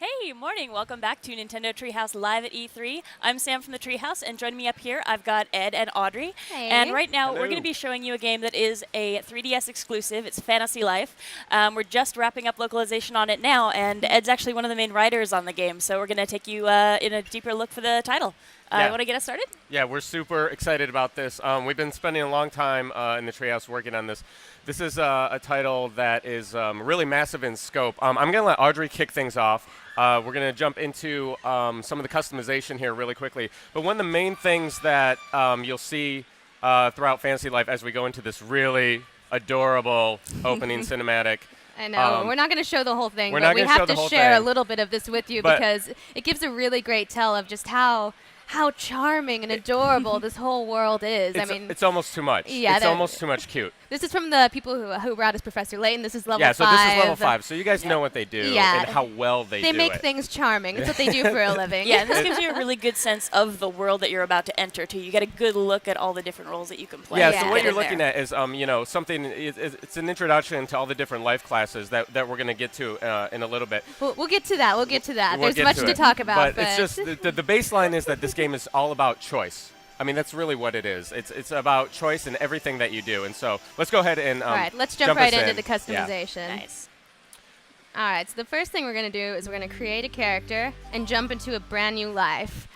Hey, morning. Welcome back to Nintendo Treehouse Live at E3. I'm Sam from the Treehouse, and joining me up here, I've got Ed and Audrey. Hey. And right now, Hello. we're going to be showing you a game that is a 3DS exclusive. It's Fantasy Life. We're just wrapping up localization on it now, and Ed's actually one of the main writers on the game, so we're going to take you in a deeper look for the title. Yeah. Want to get us started? Yeah, we're super excited about this. We've been spending a long time in the Treehouse working on this. This is a title that is really massive in scope. I'm going to let Audrey kick things off. We're going to jump into some of the customization here really quickly. But one of the main things that you'll see throughout Fantasy Life as we go into this really adorable opening cinematic. I know. We're not going to show the whole thing, but we show have the to whole share a thing. little bit of this with you But- because it gives a really great tell of just how charming and adorable this whole world is. It's almost too much. Yeah, it's almost too much cute. This is from the people who brought us Professor Layton. This is level 5. Yeah, so this is level 5. So you guys know what they do Yeah. and how well they do it. They make things charming. That's what they do for a living. Yeah, and this gives you a really good sense of the world that you're about to enter, too. You get a good look at all the different roles that you can play. Yeah, Yeah. so what Get you're in looking there. at is, something. It's an introduction to all the different life classes that we're going to get to in a little bit. We'll get to that. We'll get to that. We'll There's get much to to it. talk about. But it's just the baseline is that this game is all about choice. I mean, that's really what it is. It's about choice in everything that you do. And so let's go ahead and all right, let's jump us right into in. the Yeah. customization. Nice. All right, so the first thing we're going to do is we're going to create a character and jump into a brand new life.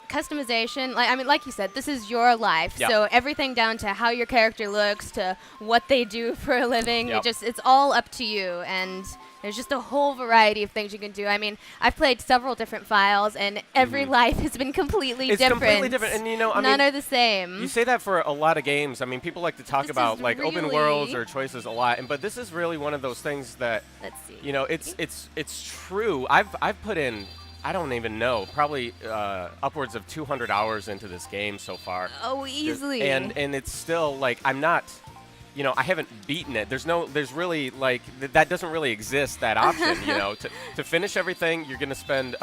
Customization, like you said, this is your life. Yep. So everything down to how your character looks to what they do for a living, Yep. it's all up to you. And there's just a whole variety of things you can do. I mean, I've played several different files, and every life has been completely It's different. completely different. And, None are the same. You say that for a lot of games. I mean, people like to talk This about is like open really- worlds or choices a lot, but this is really one of those things that Let's see. it's true. I've put in, I don't even know, probably upwards of 200 hours into this game so far. Oh, easily. And it's still like I'm not. I haven't beaten it. There's really like that doesn't really exist, that option. To finish everything, you're gonna spend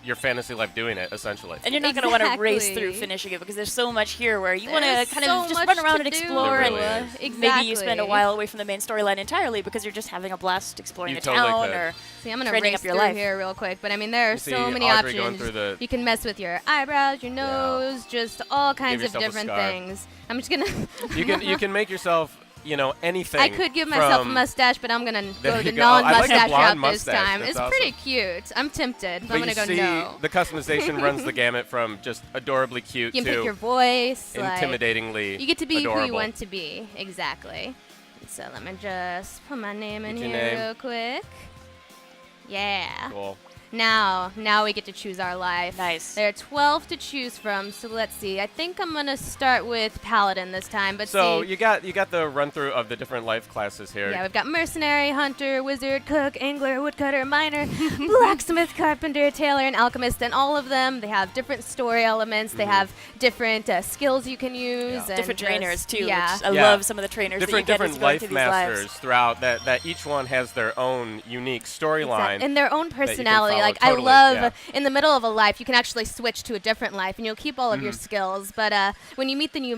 your fantasy life doing it essentially. And you're not going to want to race Exactly. through finishing it because there's so much here where you want to There's kind so of just much run around to and do. explore. There And really is. maybe you spend a Exactly. while away from the main storyline entirely because you're just having a blast exploring You the totally town could. or See, I'm going to trading race up your through life. here real quick, but I mean, there are You see so many Audrey going options. through the- You can mess with your eyebrows, your nose, just all kinds of yourself a different scar. things. I'm just going to... You can make yourself anything. I could give myself a from- mustache, but I'm going to There go you the go. I like a non-mustache blonde route this mustache. time. That's It's awesome. pretty cute. I'm tempted, but But I'm you going to see, go no. the customization runs the gamut from just adorably cute You can to pick your voice. intimidatingly You get to be adorable. who you want to be. Exactly. So let me just put my name in Get your here name. real quick. Yeah. Cool. Now we get to choose our life. Nice. There are 12 to choose from, so let's see. I think I'm gonna start with Paladin this time, but So see. you got the run through of the different life classes here. Yeah, we've got mercenary, hunter, wizard, cook, angler, woodcutter, miner, blacksmith, carpenter, tailor, and alchemist, and all of them, they have different story elements. They have different skills you can use. Yeah. And different just- trainers too. Yeah. Which I Yeah. love some of the trainers different that you get as different you go life through these lives. masters throughout that each one has their own unique storyline. And their own you can personality. follow. Like I Totally, love yeah. in the middle of a life, you can actually switch to a different life, and you'll keep all of your skills. But when you meet the new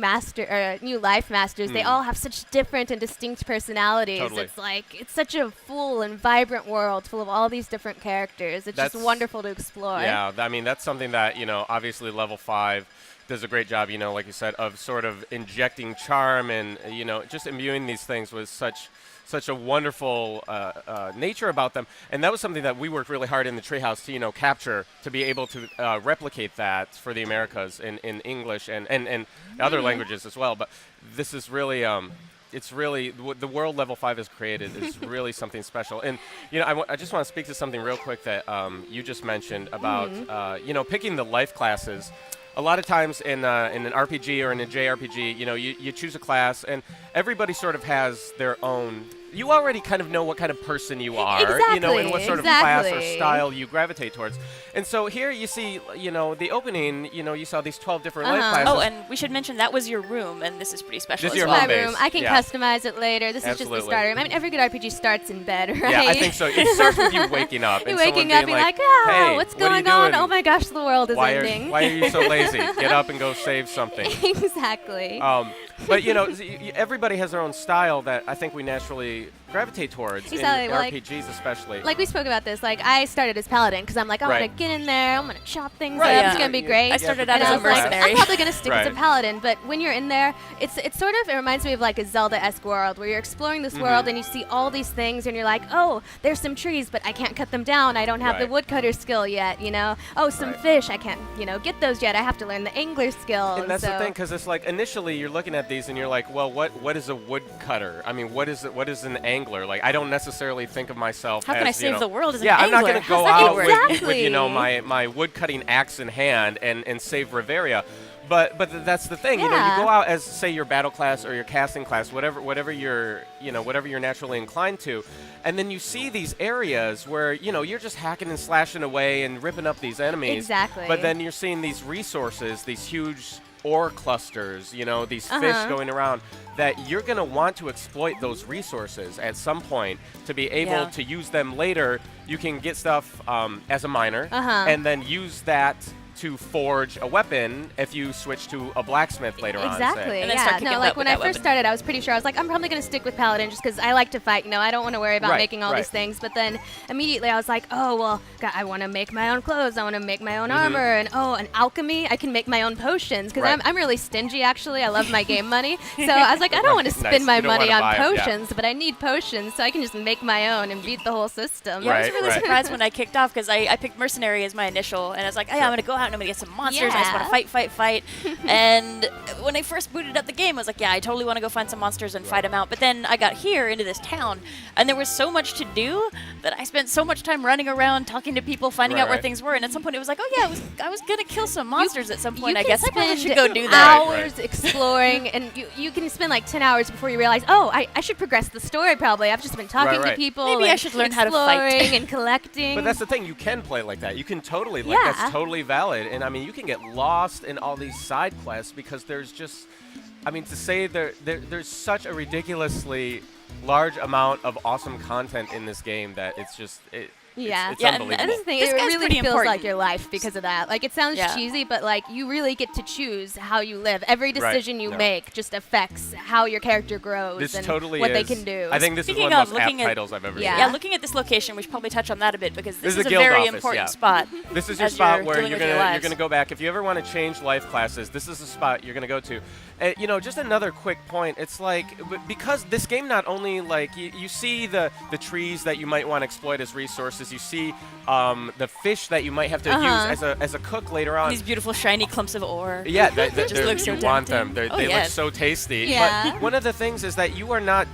new life masters, they all have such different and distinct personalities. Totally. It's such a full and vibrant world full of all these different characters. It's just That's- wonderful to explore. Yeah, I mean that's something that obviously level 5 does a great job. Like you said, of sort of injecting charm and just imbuing these things with such a wonderful nature about them. And that was something that we worked really hard in the Treehouse to capture, to be able to replicate that for the Americas in English and other languages as well. But this is really it's really the world level 5 has created is really something special. And I just want to speak to something real quick that you just mentioned about picking the life classes. A lot of times in an RPG or in a JRPG, you choose a class, and everybody sort of has their own. You already kind of know what kind of person you are, and what sort of class or Exactly. style you gravitate towards. And so here you see, the opening, you saw these 12 different life classes. Oh, and we should mention that was your room, and this is pretty special This as is your well. home My base. room. I can Yeah. customize it later. This is just Absolutely. the starter room. I mean, every good RPG starts in bed, right? Yeah, I think so. It starts with you waking up. You're and someone waking up, being being like, ah, hey, what's what are you going on? doing? Oh my gosh, the world is why ending. are you so lazy? Get up and go save something. Exactly. But you know, everybody has their own style that I think we naturally gravitate towards Exactly, in well, RPGs, especially. Like we spoke about this, like I started as paladin because I'm like, I want to get in there, I'm gonna chop things Right, up, yeah. it's gonna be great. I started and out I as a was like, mercenary. I'm probably gonna stick as a Right. paladin, but when you're in there, it's sort of, it reminds me of like a Zelda-esque world where you're exploring this world and you see all these things and you're like, oh, there's some trees, but I can't cut them down. I don't have the Right. woodcutter skill yet, you know. Oh, some Right. fish, I can't, get those yet. I have to learn the angler skill. And that's the so- thing, because it's like initially you're looking at these and you're like, well, what is a woodcutter? I mean, what is an angler? Like, I don't necessarily think of myself How as, can I you save know, the world as an yeah, I'm not angler? going to go How's that out gonna with, work? with you know Exactly. my woodcutting axe in hand and save Riveria. But that's the thing, you know, Yeah. you go out as say your battle class or your casting class, whatever you're naturally inclined to, and then you see these areas where you're just hacking and slashing away and ripping up these enemies. Exactly. But then you're seeing these resources, these huge ore clusters, these fish going around, that you're going to want to exploit those resources at some point to be able Yeah. to use them later. You can get stuff as a miner and then use that to forge a weapon if you switch to a blacksmith later on. Exactly. say. And then start Yeah. kicking No, butt like with when I that first weapon. started, I was pretty sure I was like, I'm probably gonna stick with paladin just because I like to fight. I don't want to worry about Right, making all right. these things. But then immediately I was like, oh well, God, I want to make my own clothes. I want to make my own armor, and an alchemy. I can make my own potions because Right. I'm really stingy actually. I love my game money, so I was like, I don't want to Nice. spend my You don't money wanna on buy 'em, yeah. potions, but I need potions, so I can just make my own and beat the whole system. Yeah, I was Right, really right. surprised when I kicked off because I picked mercenary as my initial, and I was like, oh, yeah, I'm gonna go out and I'm gonna get some monsters. And I just want to fight. And when I first booted up the game, I was like, yeah, I totally want to go find some monsters and fight them out. But then I got here into this town, and there was so much to do that I spent so much time running around, talking to people, finding out where Right. things were. And at some point, it was like, oh yeah, I was gonna kill some monsters at some point. You I can guess I probably spend should go do that. Right, hours exploring, and you can spend like 10 hours before you realize, oh, I should progress the story probably. I've just been talking Right. to people. Maybe I and should learn how to fight. exploring and collecting. But that's the thing, you can play like that. You can totally, Yeah. that's totally valid. And I mean, you can get lost in all these side quests because there's just, to say there's such a ridiculously large amount of awesome content in this game that it's just, Yeah, it's Yeah, and unbelievable. And this is the thing, This it guy's really pretty feels important. like your life because of that. Like, it sounds Yeah. cheesy, but like you really get to choose how you live. Every Right. decision you No. make just affects how your character grows This and totally what is. they can do. I think this Speaking is one of of the most apt looking at- titles I've ever Yeah. seen. Yeah, looking at this location, we should probably touch on that a bit because this is is the a guild very office, important yeah. spot. This is your as spot you're where dealing you're with your gonna lives. go back if you ever want to change life classes. This is the spot you're gonna go to. Just another quick point. It's like because this game not only like you see the trees that you might want to exploit as resources. You see the fish that you might have to use as a cook later on. These beautiful shiny clumps of ore. Yeah, Just looks so you want them. tempting. They Oh, look yes. so tasty. Yeah. But one of the things is that you are not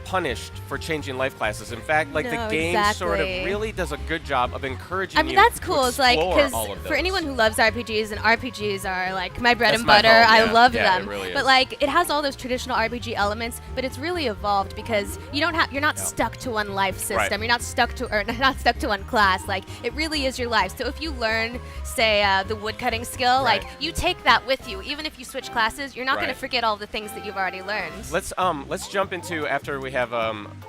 punished for changing life classes. In fact, like the No, game sort of exactly. really does a good job of encouraging I mean, you that's to cool. It's like, explore because all of for those. anyone who loves RPGs, and RPGs are like my bread That's and my butter, home, I yeah. love Yeah, it them. really But is. like, it has all those traditional RPG elements, but it's really evolved because you're not stuck to one life system. Right. You're not stuck to one class. Like, it really is your life. So if you learn, say, the woodcutting skill, Right. like you take that with you. Even if you switch classes, you're not going Right. to forget all the things that you've already learned. Let's jump into after we have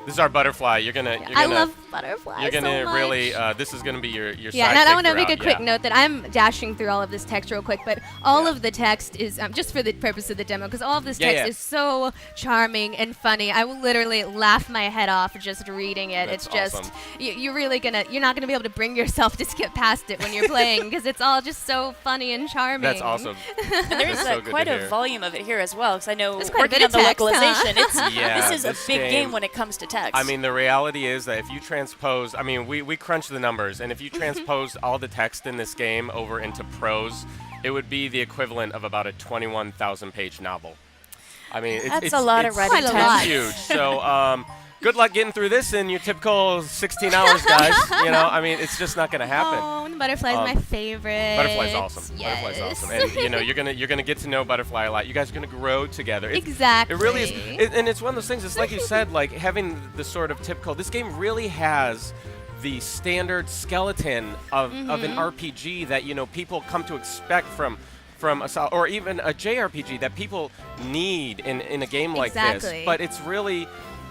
this is our butterfly. You're gonna I love butterflies. you're gonna so much. really this is gonna be your Yeah, and I want to sidekick make a throughout, quick yeah. note that I'm dashing through all of this text real quick, but all Yeah. of the text is just for the purpose of the demo, because all of this Yeah, text yeah. is so charming and funny. I will literally laugh my head off just reading it. That's it's just awesome. you're not gonna be able to bring yourself to skip past it when you're playing because it's all just so funny and charming. That's awesome. And there's That's so good quite to a hear. volume of it here as well, because I know There's quite a working bit on of the text, huh? localization, Yeah, this is a this big game- game when it comes to text. I mean, the reality is that if you transpose, we crunched the numbers, and if you transpose all the text in this game over into prose, it would be the equivalent of about a 21,000 page novel. I mean, That's a lot of it's writing Quite a time. lot. huge. So, good luck getting through this in your typical 16 hours, guys. It's just not going to happen. Oh, and the butterfly's my favorite. Butterfly's awesome. Yes. Butterfly's awesome. And you're gonna get to know Butterfly a lot. You guys are gonna grow together. Exactly. It really is. And it's one of those things. It's like you said, like having the sort of typical. This game really has the standard skeleton of an RPG that people come to expect from or even a JRPG that people need in a game like this. Exactly. But it's really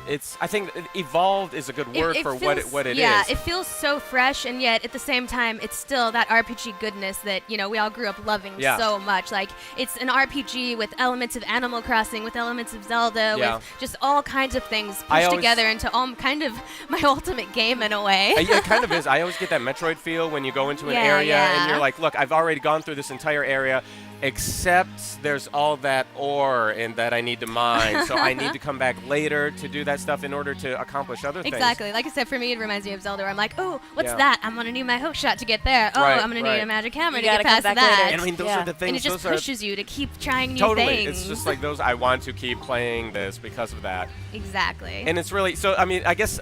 I think evolved is a good word for what it is. Yeah, it feels so fresh, and yet at the same time, it's still that RPG goodness that we all grew up loving so much. Like, it's an RPG with elements of Animal Crossing, with elements of Zelda, with just all kinds of things pushed together into kind of my ultimate game in a way. It kind of is. I always get that Metroid feel when you go into an area and you're like, look, I've already gone through this entire area, except there's all that ore and that I need to mine, so I need to come back later to do that stuff in order to accomplish other things. Exactly. Like I said, for me, it reminds me of Zelda, where I'm like, oh, what's that? I'm going to need my hook shot to get there. Oh, I'm going to need a magic hammer to get past that. Later. And I mean, those are the things. And it just pushes you to keep trying new totally. things. It's just like those, I want to keep playing this because of that. Exactly. And it's really, so, I mean, I guess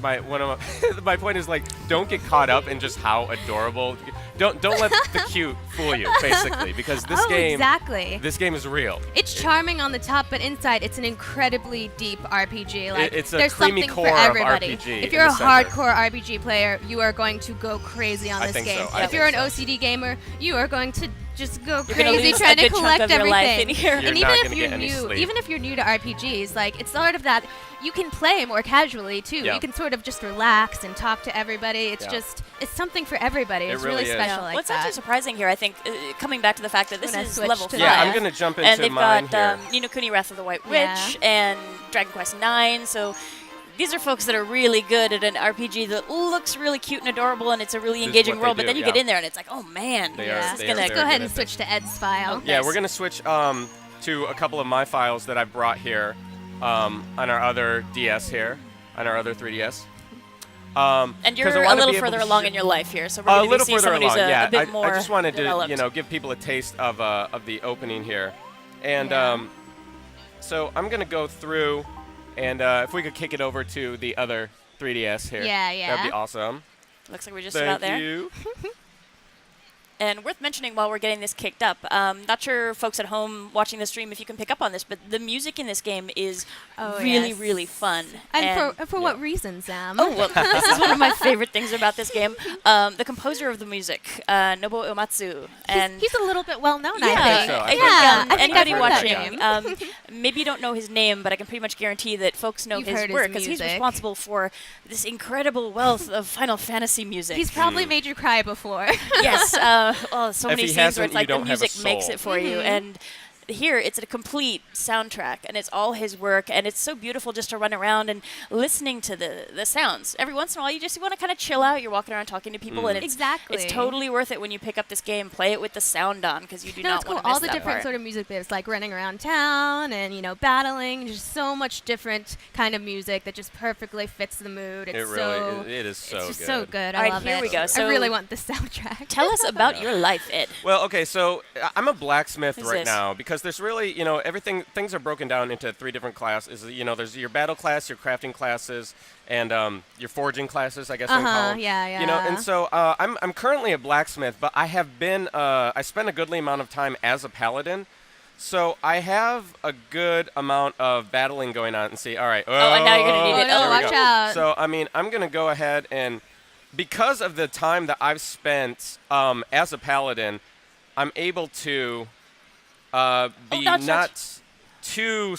my point is, like, don't get caught up in just how adorable. Don't let the cute fool you, basically, because this game is real. It's charming on the top, but inside it's an incredibly deep RPG. Like, it's a there's creamy something core for everybody. of RPG. If you're a hardcore RPG player, you are going to go crazy on this game. So. If you're an OCD gamer, you are going to just go you're crazy trying to collect everything. And even if you're new to RPGs, like, it's sort of that you can play more casually too. You can sort of just relax and talk to everybody. It's just something for everybody. It's really special like What's that. actually surprising here, I think, coming back to the fact that this is level 5. Yeah, I'm going to jump into and they've mine got here. Ni no Kuni Wrath of the White Witch and Dragon Quest IX, so these are folks that are really good at an RPG that looks really cute and adorable, and it's a really engaging world. But then you get in there, and it's like, oh man, Let's go ahead and switch to Ed's file. Okay. Yeah, we're gonna switch to a couple of my files that I've brought here on our other DS here, on our other 3DS. And you're a little further along in your life here, so we're going to see someone who's a bit more I just wanted developed. to, give people a taste of the opening here, and so I'm gonna go through. And if we could kick it over to the other 3DS here. That'd be awesome. Looks like we're just about there. Thank you. And worth mentioning while we're getting this kicked up, not sure folks at home watching the stream if you can pick up on this, but the music in this game is really fun. And for what reason, Sam? Oh, well, this is one of my favorite things about this game. The composer of the music, Nobuo Uematsu. And he's a little bit well known, I think. Anybody I've watching, maybe you don't know his name, but I can pretty much guarantee that folks know his work, because he's responsible for this incredible wealth of Final Fantasy music. He's probably made you cry before. Yes. So many scenes where it's like the music makes it for you, and here it's a complete soundtrack, and it's all his work, and it's so beautiful just to run around and listening to the sounds. Every once in a while, you just want to kind of chill out. You're walking around talking to people, and it's totally worth it when you pick up this game. Play it with the sound on, because you do not want to miss all the different sort of music bits, like running around town and battling. Just so much different kind of music that just perfectly fits the mood. It is so it's just good. so good. All right, I love it. here we go. So I really want the soundtrack. Tell us about your life, Ed. Well, okay, so I'm a blacksmith Who's right this? now, because there's really, things are broken down into 3 different classes. There's your battle class, your crafting classes, and your forging classes, I guess I call them. Yeah. And so I'm currently a blacksmith, but I have been I spent a goodly amount of time as a paladin. So I have a good amount of battling going on. And see, all right. And now you're going to need it. Oh, watch out. So, I mean, I'm going to go ahead and, because of the time that I've spent as a paladin, I'm able to be not too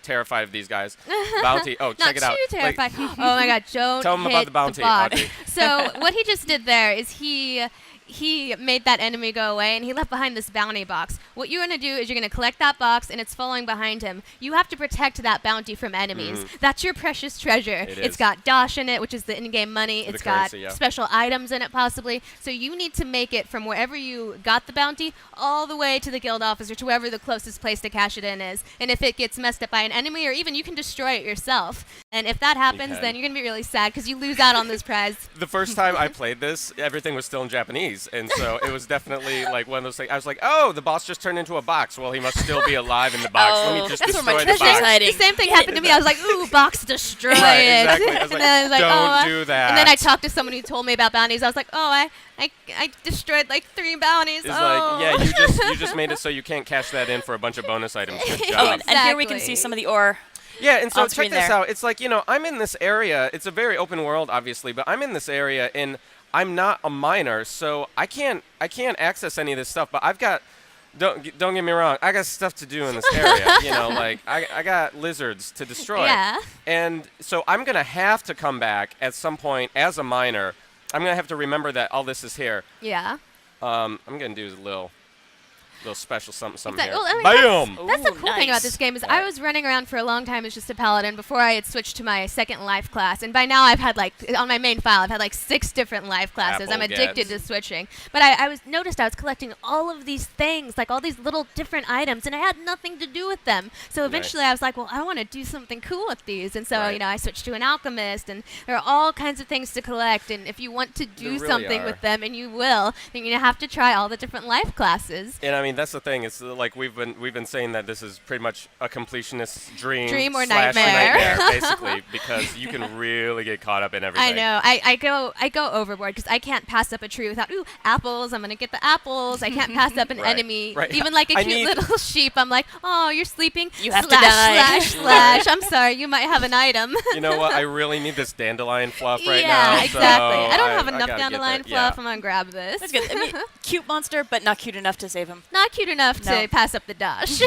terrified of these guys. Bounty. Oh, check it out. Not too terrified. Oh my God! Don't tell them about the bounty. So what he just did there is he made that enemy go away, and he left behind this bounty box. What you're going to do is you're going to collect that box, and it's following behind him. You have to protect that bounty from enemies. That's your precious treasure. It's got Dash in it, which is the in-game money. It's got special items in it, possibly. So you need to make it from wherever you got the bounty all the way to the guild office, or to wherever the closest place to cash it in is. And if it gets messed up by an enemy, or even you can destroy it yourself. And if that happens, then you're going to be really sad, because you lose out on this prize. The first time I played this, everything was still in Japanese. And so it was definitely like one of those things. I was like, oh, the boss just turned into a box. Well, he must still be alive in the box. Let me just destroy the box. The same thing happened to me. I was like, ooh, box destroy it. Exactly. I was like, and then I was like, don't do that. And then I talked to someone who told me about bounties. I was like, oh, I destroyed like 3 bounties. It's like, yeah, you just made it so you can't cash that in for a bunch of bonus items. Good job. And here we can see some of the ore. Yeah, and so check this there. out. It's like, I'm in this area. It's a very open world, obviously, but I'm in this area, and I'm not a miner, so I can't access any of this stuff. But I've got don't get me wrong. I got stuff to do in this area. Like I got lizards to destroy. Yeah. And so I'm gonna have to come back at some point as a miner. I'm gonna have to remember that all this is here. Yeah. I'm gonna do a little special something here. Well, I mean, Bam! That's the Ooh, cool thing about nice. this game is I was running around for a long time as just a paladin before I had switched to my second life class, and by now I've had on my main file I've had 6 different life classes. I'm addicted to switching. But I noticed I was collecting all of these things, like all these little different items, and I had nothing to do with them. So eventually I was like, well, I want to do something cool with these, and so I switched to an alchemist, and there are all kinds of things to collect. And if you want to do really something are. with them, and you will, then you have to try all the different life classes. And I mean that's the thing. It's like we've been saying that this is pretty much a completionist's dream or slash nightmare. basically, because you can really get caught up in everything. I know. I go overboard because I can't pass up a tree without apples. I'm gonna get the apples. I can't pass up an enemy, right. even like a I cute need- little sheep. I'm like, oh, you're sleeping. You have to slash, die. slash. I'm sorry. You might have an item. You know what? I really need this dandelion fluff right yeah, now. exactly. So I don't have I enough gotta get dandelion that. fluff. Yeah. I'm gonna grab this. That's good. I mean, cute monster, but not cute enough to save him. Not cute enough No. to pass up the dash.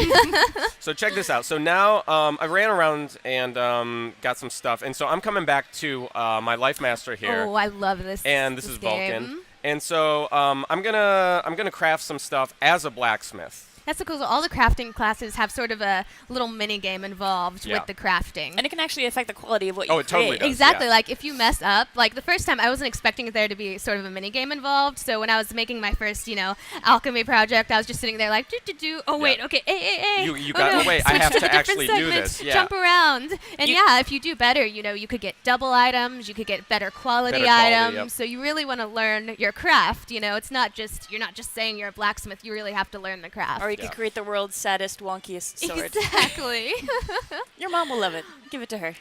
So check this out. So now I ran around and got some stuff, and so I'm coming back to my life master here, Oh, I love this. and this is game. Vulcan. And so I'm gonna craft some stuff as a blacksmith. That's so cool. So all the crafting classes have sort of a little mini game involved Yeah. with the crafting. And it can actually affect the quality of what you Oh, it totally create. does. Exactly. yeah. Like if you mess up, like the first time I wasn't expecting there to be sort of a mini game involved. So when I was making my first, alchemy project, I was just sitting there like, do. Oh wait, Yeah. okay, hey. You Oh, got no. wait. I Switch have to to the different actually do segments, this. Yeah. Jump around, and You- if you do better, you could get double items, you could get better quality Better quality, items. yep. So you really want to learn your craft. It's not just you're not just saying you're a blacksmith. You really have to learn the craft. Or you Yeah. could create the world's saddest, wonkiest sword. Exactly. Your mom will love it. Give it to her.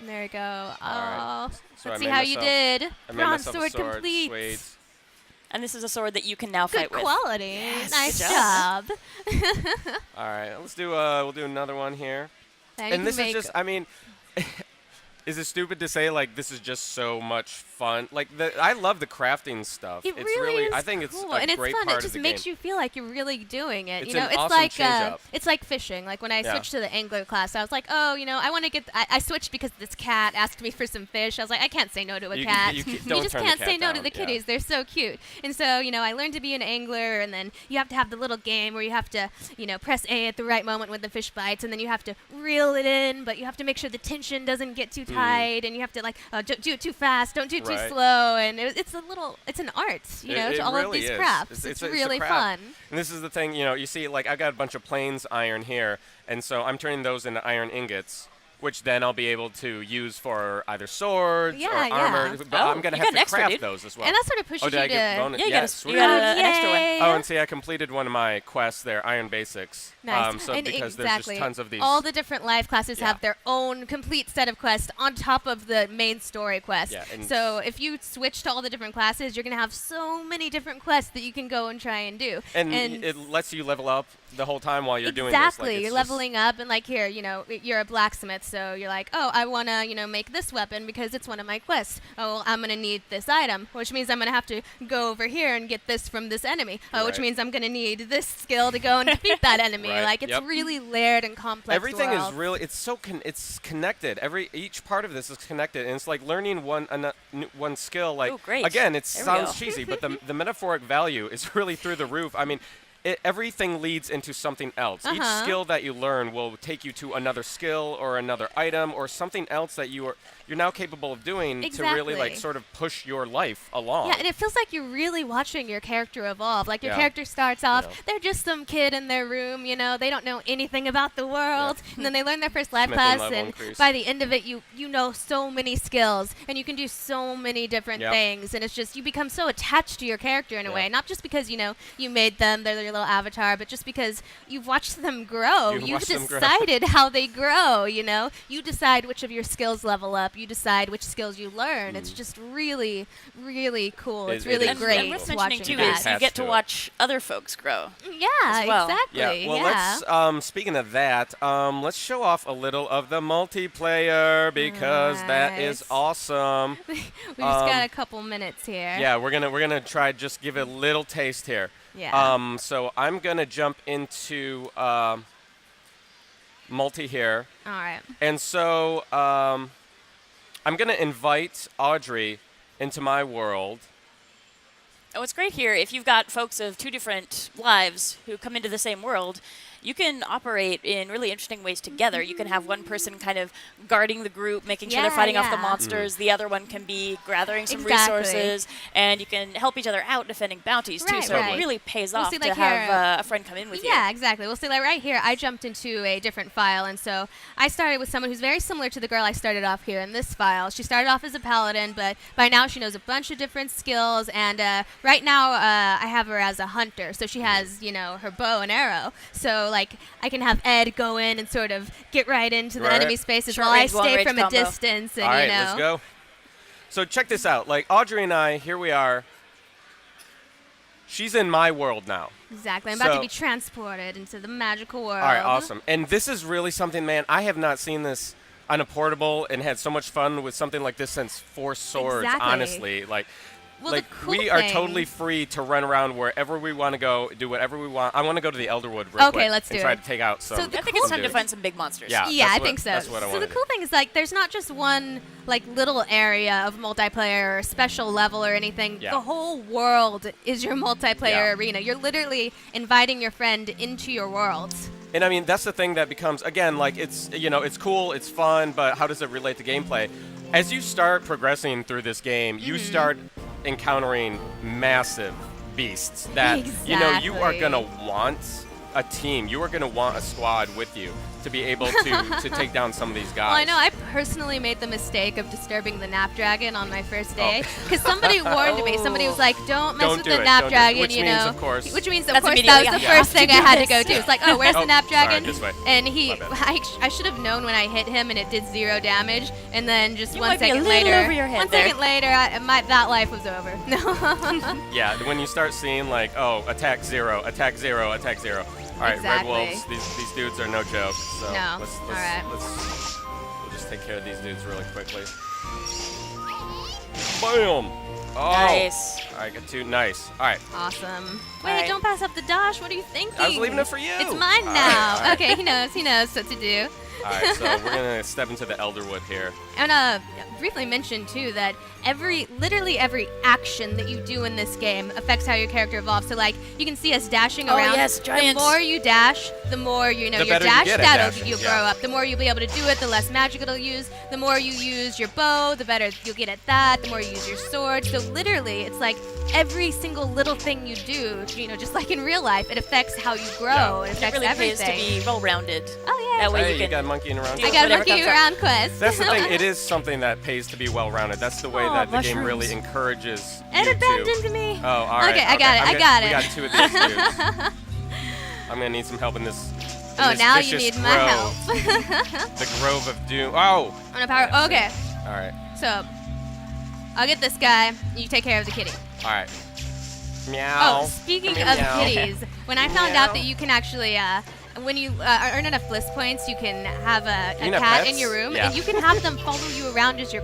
There we go. right. Oh, So I let's see made how you myself- did. I made Bronze myself a sword sword. complete. Sweet. And this is a sword that you can now Good fight with. quality. Yes, Nice good job. job. All right. We'll do another one here. Now you And can this is make- just. I mean. Is it stupid to say like this is just so much fun? Like I love the crafting stuff. It it's really is I think it's cool. a and it's great fun. part It just of the makes game. you feel like you're really doing it. It's It's an awesome like change-up. it's like fishing. Like when I Yeah. switched to the angler class, I was like, oh, I want to get. I switched because this cat asked me for some fish. I was like, I can't say no to a You- cat. you don't just turn the can't cat say no to down, the yeah. kitties. They're so cute. And so I learned to be an angler, and then you have to have the little game where you have to press A at the right moment when the fish bites, and then you have to reel it in, but you have to make sure the tension doesn't get too tight, and you have to don't do it too fast, don't do it too Right. slow, and it's an art, It to all really of these is. crafts. It's a really craft. fun. And this is the thing, you see, like I got a bunch of plains iron here, and so I'm turning those into iron ingots, which then I'll be able to use for either swords Yeah, or yeah. armor. But Oh, I'm gonna you have got an to extra, craft dude. those as well. And that sort of pushes oh, did you I get to. bonus? Yeah, you yeah, got sweet. you got an extra one. Yay. Oh, and see, I completed one of my quests there, Iron Basics. Nice. So and because exactly. there's just tons of these. All the different life classes Yeah. have their own complete set of quests on top of the main story quest. Yeah, and so if you switch to all the different classes, you're going to have so many different quests that you can go and try and do. and it lets you level up the whole time while you're doing this. Exactly. Like, You're it's leveling up, and like here, you're a blacksmith, so you're like, oh, I want to, make this weapon because it's one of my quests. Oh, well, I'm going to need this item, which means I'm going to have to go over here and get this from this enemy. Oh, which Right. means I'm going to need this skill to go and defeat that enemy. Right. Like, it's Yep. really layered and complex. Everything is world. really it's connected. Each part of this is connected, and it's like learning one skill. Like Ooh, great. again, it There we sounds go. cheesy, but the metaphoric value is really through the roof. I mean, everything leads into something else. Each Uh-huh. skill that you learn will take you to another skill or another item or something else that you're now capable of doing to really like Exactly. sort of push your life along. Yeah, and it feels like you're really watching your character evolve. Like your Yeah. character starts off, Yeah. they're just some kid in their room, they don't know anything about the world. And then they learn their first life Smithing class, level and increase. by the end of it, you know so many skills, and you can do so many different Yep. things. And it's just, you become so attached to your character in a Yeah. way. Not just because, you made them, they're your little avatar, but just because you've watched them grow. You've You've watched them grow. decided how they grow, You decide which of your skills level up. You decide which skills you learn. It's just really, really cool. It's It really is And, great and worth cool. mentioning watching too that. is you Attached get to to it. watch other folks grow. Yeah, as well. exactly. Yeah. Well, speaking of that, let's show off a little of the multiplayer because that is Nice. awesome. We just got a couple minutes here. Yeah, we're gonna try just give it a little taste here. Yeah. So I'm gonna jump into multi here, All right. and so I'm gonna invite Audrey into my world. And what's great here, if you've got folks of 2 different lives who come into the same world, you can operate in really interesting ways together. You can have one person kind of guarding the group, making sure they're Yeah, fighting off the yeah. monsters. The other one can be gathering some Exactly. resources, and you can help each other out defending bounties too. Right, So right. it really pays We'll off see, to like, have here- a friend come in with you. Yeah, exactly. We'll see, like right here, I jumped into a different file, and so I started with someone who's very similar to the girl I started off here in this file. She started off as a paladin, but by now she knows a bunch of different skills, and right now I have her as a hunter, so she has, her bow and arrow. So, like, I can have Ed go in and sort of get right into the Right. enemy spaces Short while I range, long stay range from a combo. distance, and, All right, let's go. So check this out. Like Audrey and I, here we are. She's in my world now. Exactly. I'm about to So- be transported into the magical world. All right, awesome. And this is really something, man. I have not seen this on a portable and had so much fun with something like this since Four Swords. Exactly. Honestly, Well, the like cool we are thing- totally free to run around wherever we want to go, do whatever we want. I want to go to the Elderwood real Okay, quick let's and do try it. to take out some. So the I think cool it's time to dudes. find some big monsters. Yeah. Yeah, that's I what- think so. that's what I So wanna the cool thing is, like, there's not just one like little area of multiplayer or special level or anything. Yeah. The whole world is your multiplayer Yeah. arena. You're literally inviting your friend into your world. And I mean, that's the thing that becomes, again, like it's cool, it's fun, but how does it relate to gameplay? As you start progressing through this game, you start encountering massive beasts that you are Exactly. gonna want a team. You are gonna want a squad with you to be able to take down some of these guys. Well, I know I personally made the mistake of disturbing the Napdragon on my first Oh. day because somebody warned me. Somebody was like, "Don't mess Don't with do the it, don't do it. Napdragon," Which you means, know. of course- Which means, of That's course, that immediately was the I have first to thing do I had to this. go do. It's like, "Oh, where's Oh, the Napdragon?" sorry, this way. And My bad. I should have known when I hit him, and it did 0 damage. And then just You one might be a second little later, over your head one there. second later, that life was over. No. Yeah, when you start seeing like, oh, attack 0, attack 0, attack 0. All right, Exactly. Red Wolves, these dudes are no joke. So No. let's All right. we'll just take care of these dudes really quickly. Boom! Oh. Nice. All right, got 2. Nice. All right. Awesome. Wait, Alright. don't pass up the dash. What are you thinking? I was leaving it for you. It's mine All now. right, all right. Okay, he knows. He knows what to do. All right, so we're gonna step into the Elderwood here. And briefly mention too that literally every action that you do in this game affects how your character evolves. So like you can see us dashing Oh, around. yes, The giants. more you dash, the more your better you dash get at stat dashing, you'll yeah. grow up. The more you'll be able to do it, the less magic it'll use. The more you use your bow, the better you'll get at that. The more you use your sword. So literally, it's like every single little thing you do, just like in real life, it affects how you grow. Yeah. It It affects really pays everything. to be well-rounded. Oh yeah. That way Hey, you you can. got monkeying around. I got a whatever monkey comes up. around quest. That's the thing. It is something that pays to be well-rounded. That's the way Oh, that the game really mushrooms. encourages It you to. abandoned me. Oh, all right. Okay, I got it. I got We it. got 2 of these dudes. I'm gonna need some help in this. in Oh, this now you vicious need my grove. help. The Grove of Doom. Oh. On a power. Yeah, Okay, All right. so I'll get this guy. You take care of the kitty. All right. Meow. Oh, speaking Come of here, meow. kitties, when I found Meow. out that you can actually, when you earn enough bliss points, you can have a can have cat pets? in your room, Yeah. and you can have them follow you around as your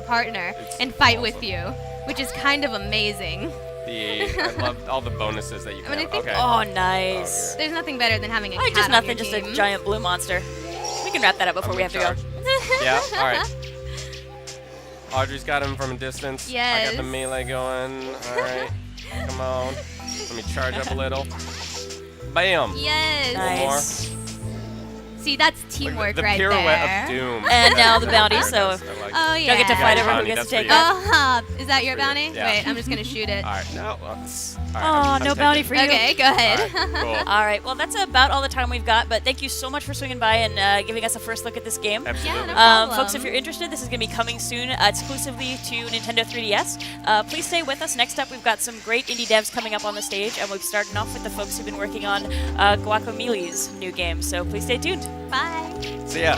partner It's and fight with awesome. you, which is kind of amazing. I love all the bonuses that you can I mean, I have. think- Okay. Oh, nice. There's nothing better than having a Like cat just on nothing, your just team. a giant blue monster. We can wrap that up before I'm we have in to go. charge. Yeah. All right. Audrey's got him from a distance. I Yes. got the melee going. All right. Come on. Let me charge up a little. Bam. Yes. Nice. See, that's Look, teamwork the right pirouette there. of doom. And now the bounty, Very so- nice. I like Oh it. yeah. Don't get to fight Yeah, over who bounty, gets to that's take for you. that. Is that your For you. bounty? Yeah. Wait, I'm just gonna shoot it. All right. No. All right, Oh, I'm no bounty taking- for you. Okay, go All ahead. right, cool. All right, well, that's about all the time we've got, but thank you so much for swinging by and giving us a first look at this game. Absolutely. no problem. Folks, if you're interested, this is going to be coming soon exclusively to Nintendo 3DS. Please stay with us. Next up, we've got some great indie devs coming up on the stage, and we'll be starting off with the folks who've been working on Guacameele's new game, so please stay tuned. Bye. See ya.